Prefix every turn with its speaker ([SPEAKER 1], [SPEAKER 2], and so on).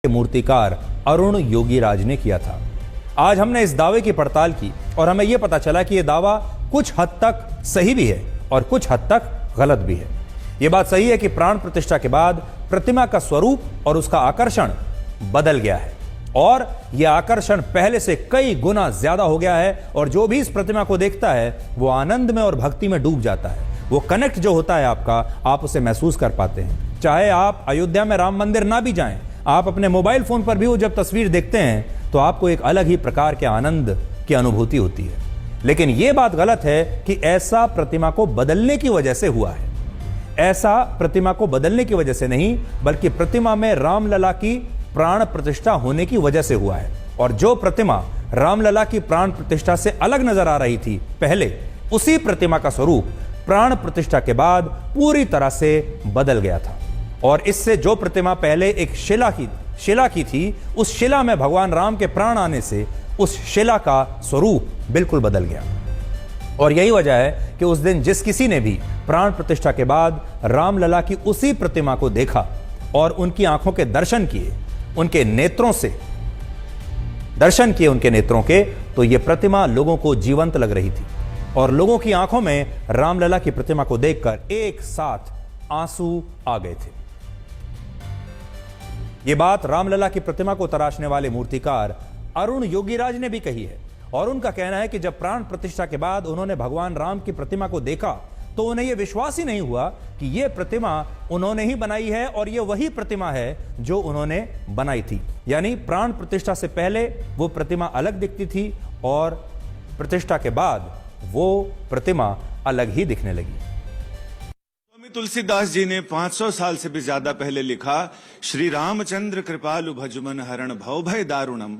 [SPEAKER 1] मूर्तिकार अरुण योगीराज ने किया था। आज हमने इस दावे की पड़ताल की और हमें यह पता चला कि यह दावा कुछ हद तक सही भी है और कुछ हद तक गलत भी है। यह बात सही है कि प्राण प्रतिष्ठा के बाद प्रतिमा का स्वरूप और उसका आकर्षण बदल गया है और यह आकर्षण पहले से कई गुना ज्यादा हो गया है और जो भी इस प्रतिमा को देखता है वो आनंद में और भक्ति में डूब जाता है। वो कनेक्ट जो होता है आपका, आप उसे महसूस कर पाते हैं। चाहे आप अयोध्या में राम मंदिर ना भी जाएं, आप अपने मोबाइल फोन पर भी वो जब तस्वीर देखते हैं तो आपको एक अलग ही प्रकार के आनंद की अनुभूति होती है। लेकिन यह बात गलत है कि ऐसा प्रतिमा को बदलने की वजह से हुआ है। ऐसा प्रतिमा को बदलने की वजह से नहीं, बल्कि प्रतिमा में रामलला की प्राण प्रतिष्ठा होने की वजह से हुआ है। और जो प्रतिमा रामलला की प्राण प्रतिष्ठा से अलग नजर आ रही थी पहले, उसी प्रतिमा का स्वरूप प्राण प्रतिष्ठा के बाद पूरी तरह से बदल गया था। और इससे जो प्रतिमा पहले एक शिला की थी, उस शिला में भगवान राम के प्राण आने से उस शिला का स्वरूप बिल्कुल बदल गया। और यही वजह है कि उस दिन जिस किसी ने भी प्राण प्रतिष्ठा के बाद रामलला की उसी प्रतिमा को देखा और उनकी आंखों के दर्शन किए, उनके नेत्रों से दर्शन किए उनके नेत्रों के, तो यह प्रतिमा लोगों को जीवंत लग रही थी और लोगों की आंखों में रामलला की प्रतिमा को देखकर एक साथ आंसू आ गए थे। यह बात रामलला की प्रतिमा को तराशने वाले मूर्तिकार अरुण योगीराज ने भी कही है और उनका कहना है कि जब प्राण प्रतिष्ठा के बाद उन्होंने भगवान राम की प्रतिमा को देखा तो उन्हें यह विश्वास ही नहीं हुआ कि यह प्रतिमा उन्होंने ही बनाई है और यह वही प्रतिमा है जो उन्होंने बनाई थी। यानी प्राण प्रतिष्ठा से पहले वो प्रतिमा अलग दिखती थी और प्रतिष्ठा के बाद वो प्रतिमा अलग ही दिखने लगी।
[SPEAKER 2] स्वामी तुलसीदास जी ने 500 साल से भी ज्यादा पहले लिखा, श्री रामचंद्र कृपालु भजुमन हरण भव भय दारुणम।